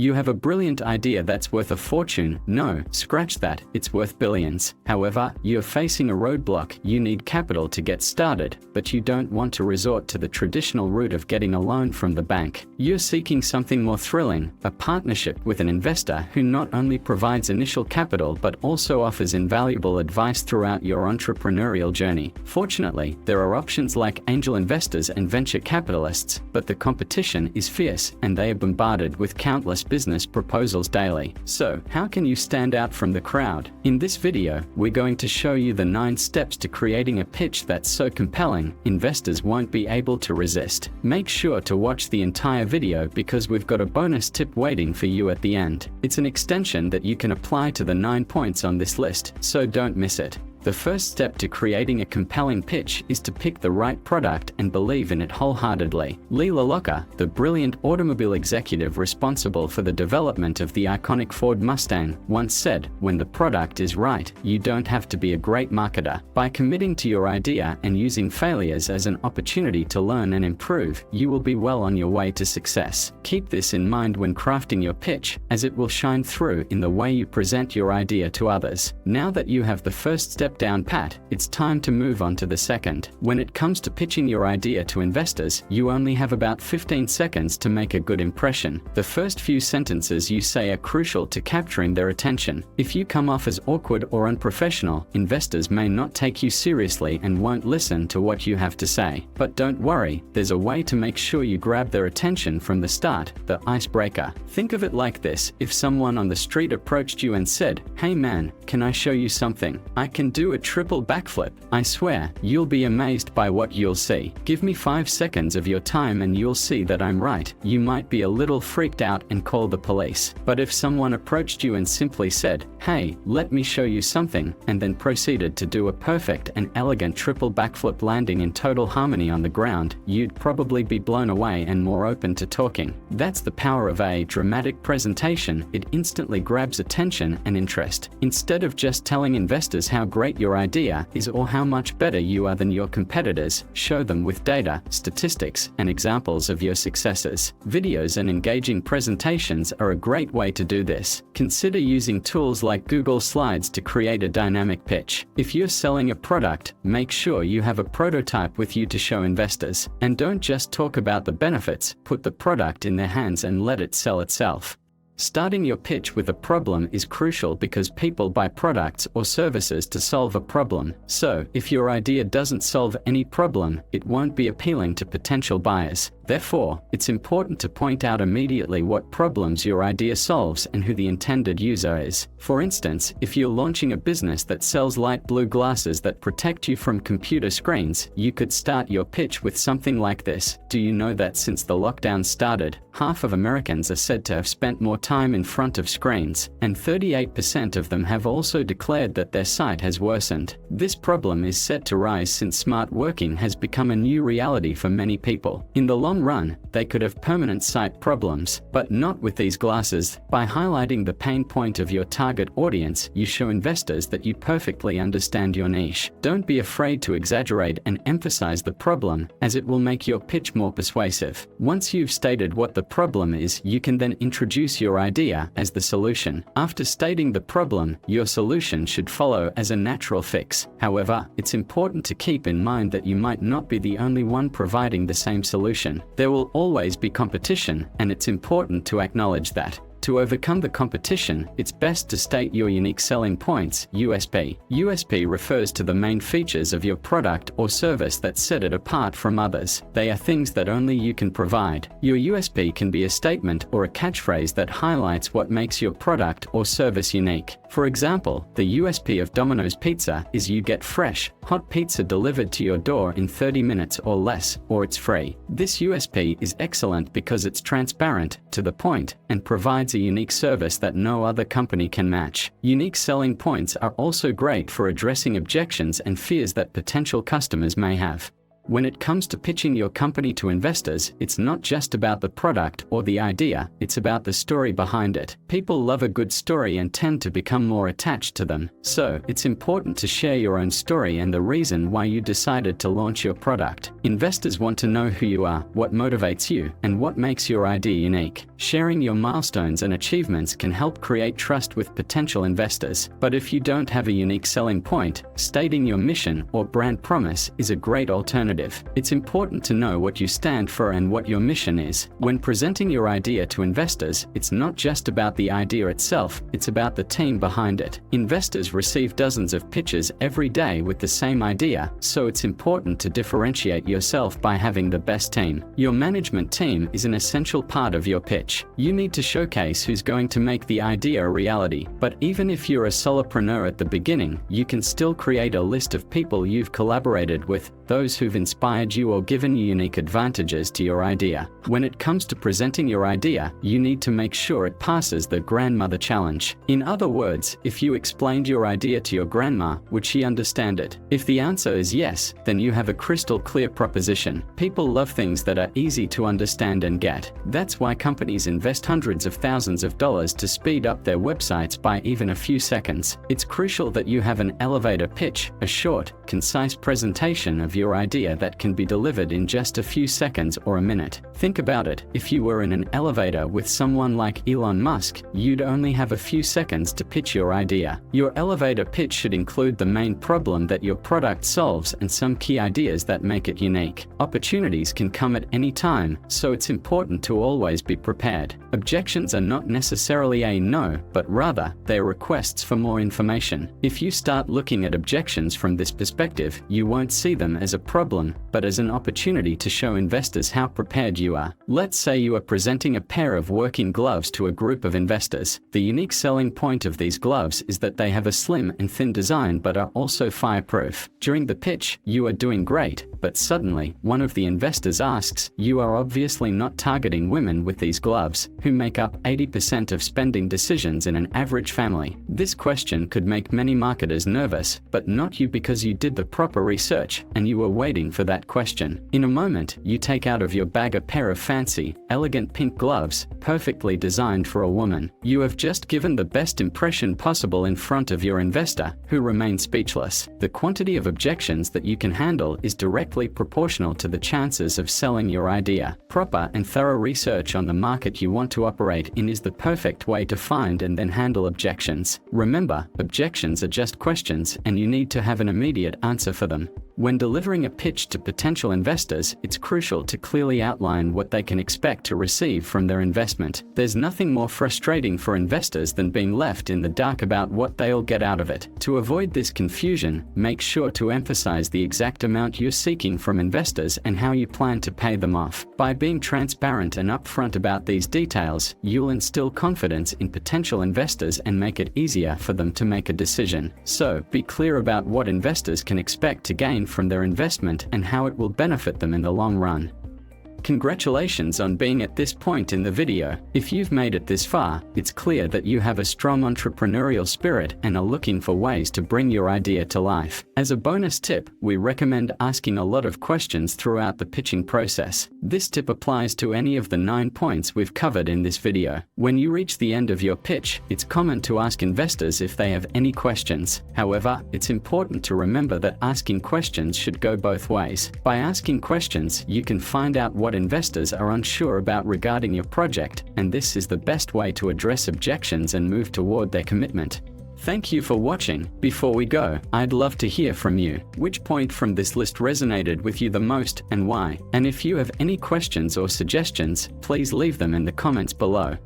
You have a brilliant idea that's worth a fortune. No, scratch that, it's worth billions. However, you're facing a roadblock. You need capital to get started, but you don't want to resort to the traditional route of getting a loan from the bank. You're seeking something more thrilling, a partnership with an investor who not only provides initial capital but also offers invaluable advice throughout your entrepreneurial journey. Fortunately, there are options like angel investors and venture capitalists, but the competition is fierce and they are bombarded with countless business proposals daily. So, how can you stand out from the crowd? In this video, we're going to show you the 9 steps to creating a pitch that's so compelling, investors won't be able to resist. Make sure to watch the entire video because we've got a bonus tip waiting for you at the end. It's an extension that you can apply to the 9 points on this list, so don't miss it. The first step to creating a compelling pitch is to pick the right product and believe in it wholeheartedly. Lee Iacocca, the brilliant automobile executive responsible for the development of the iconic Ford Mustang, once said, "When the product is right, you don't have to be a great marketer." By committing to your idea and using failures as an opportunity to learn and improve, you will be well on your way to success. Keep this in mind when crafting your pitch, as it will shine through in the way you present your idea to others. Now that you have the first step down pat, it's time to move on to the second. When it comes to pitching your idea to investors, you only have about 15 seconds to make a good impression. The first few sentences you say are crucial to capturing their attention. If you come off as awkward or unprofessional, investors may not take you seriously and won't listen to what you have to say. But don't worry, there's a way to make sure you grab their attention from the start, the icebreaker. Think of it like this: if someone on the street approached you and said, "Hey man, can I show you something? I can do a triple backflip. I swear, you'll be amazed by what you'll see. Give me 5 seconds of your time and you'll see that I'm right." You might be a little freaked out and call the police. But if someone approached you and simply said, "Hey, let me show you something," and then proceeded to do a perfect and elegant triple backflip landing in total harmony on the ground, you'd probably be blown away and more open to talking. That's the power of a dramatic presentation. It instantly grabs attention and interest. Instead of just telling investors how great your idea is or how much better you are than your competitors, show them with data, statistics, and examples of your successes. Videos and engaging presentations are a great way to do this. Consider using tools like Google Slides to create a dynamic pitch. If you're selling a product, make sure you have a prototype with you to show investors. And don't just talk about the benefits, put the product in their hands and let it sell itself. Starting your pitch with a problem is crucial because people buy products or services to solve a problem. So, if your idea doesn't solve any problem, it won't be appealing to potential buyers. Therefore, it's important to point out immediately what problems your idea solves and who the intended user is. For instance, if you're launching a business that sells light blue glasses that protect you from computer screens, you could start your pitch with something like this: "Do you know that since the lockdown started, half of Americans are said to have spent more time in front of screens, and 38% of them have also declared that their sight has worsened. This problem is set to rise since smart working has become a new reality for many people. In the long run, they could have permanent sight problems, but not with these glasses." By highlighting the pain point of your target audience, you show investors that you perfectly understand your niche. Don't be afraid to exaggerate and emphasize the problem, as it will make your pitch more persuasive. Once you've stated what the problem is, you can then introduce your idea as the solution. After stating the problem, your solution should follow as a natural fix. However, it's important to keep in mind that you might not be the only one providing the same solution. There will always be competition, and it's important to acknowledge that. To overcome the competition, it's best to state your unique selling points, USP. USP refers to the main features of your product or service that set it apart from others. They are things that only you can provide. Your USP can be a statement or a catchphrase that highlights what makes your product or service unique. For example, the USP of Domino's Pizza is you get fresh, hot pizza delivered to your door in 30 minutes or less, or it's free. This USP is excellent because it's transparent, to the point, and provides a unique service that no other company can match. Unique selling points are also great for addressing objections and fears that potential customers may have. When it comes to pitching your company to investors, it's not just about the product or the idea, it's about the story behind it. People love a good story and tend to become more attached to them. So, it's important to share your own story and the reason why you decided to launch your product. Investors want to know who you are, what motivates you, and what makes your idea unique. Sharing your milestones and achievements can help create trust with potential investors. But if you don't have a unique selling point, stating your mission or brand promise is a great alternative. It's important to know what you stand for and what your mission is. When presenting your idea to investors, it's not just about the idea itself, it's about the team behind it. Investors receive dozens of pitches every day with the same idea, so it's important to differentiate yourself by having the best team. Your management team is an essential part of your pitch. You need to showcase who's going to make the idea a reality. But even if you're a solopreneur at the beginning, you can still create a list of people you've collaborated with, those who've inspired you or given you unique advantages to your idea. When it comes to presenting your idea, you need to make sure it passes the grandmother challenge. In other words, if you explained your idea to your grandma, would she understand it? If the answer is yes, then you have a crystal clear proposition. People love things that are easy to understand and get. That's why companies invest hundreds of thousands of dollars to speed up their websites by even a few seconds. It's crucial that you have an elevator pitch, a short, concise presentation of your idea that can be delivered in just a few seconds or a minute. Think about it. If you were in an elevator with someone like Elon Musk, you'd only have a few seconds to pitch your idea. Your elevator pitch should include the main problem that your product solves and some key ideas that make it unique. Opportunities can come at any time, so it's important to always be prepared. Objections are not necessarily a no, but rather, they're requests for more information. If you start looking at objections from this perspective, you won't see them as a problem, but as an opportunity to show investors how prepared you are. Let's say you are presenting a pair of working gloves to a group of investors. The unique selling point of these gloves is that they have a slim and thin design but are also fireproof. During the pitch, you are doing great, but suddenly, one of the investors asks, "You are obviously not targeting women with these gloves, who make up 80% of spending decisions in an average family." This question could make many marketers nervous, but not you, because you did the proper research and you were waiting for that question. In a moment, you take out of your bag a pair of fancy, elegant pink gloves, perfectly designed for a woman. You have just given the best impression possible in front of your investor, who remains speechless. The quantity of objections that you can handle is directly proportional to the chances of selling your idea. Proper and thorough research on the market you want to operate in is the perfect way to find and then handle objections. Remember, objections are just questions, and you need to have an immediate answer for them. When delivering a pitch to potential investors, it's crucial to clearly outline what they can expect to receive from their investment. There's nothing more frustrating for investors than being left in the dark about what they'll get out of it. To avoid this confusion, make sure to emphasize the exact amount you're seeking from investors and how you plan to pay them off. By being transparent and upfront about these details, you'll instill confidence in potential investors and make it easier for them to make a decision. So, be clear about what investors can expect to gain from their investment and how it will benefit them in the long run. Congratulations on being at this point in the video. If you've made it this far, it's clear that you have a strong entrepreneurial spirit and are looking for ways to bring your idea to life. As a bonus tip, we recommend asking a lot of questions throughout the pitching process. This tip applies to any of the 9 points we've covered in this video. When you reach the end of your pitch, it's common to ask investors if they have any questions. However, it's important to remember that asking questions should go both ways. By asking questions, you can find out what investors are unsure about regarding your project, and this is the best way to address objections and move toward their commitment. Thank you for watching. Before we go, I'd love to hear from you. Which point from this list resonated with you the most and why? And if you have any questions or suggestions, please leave them in the comments below.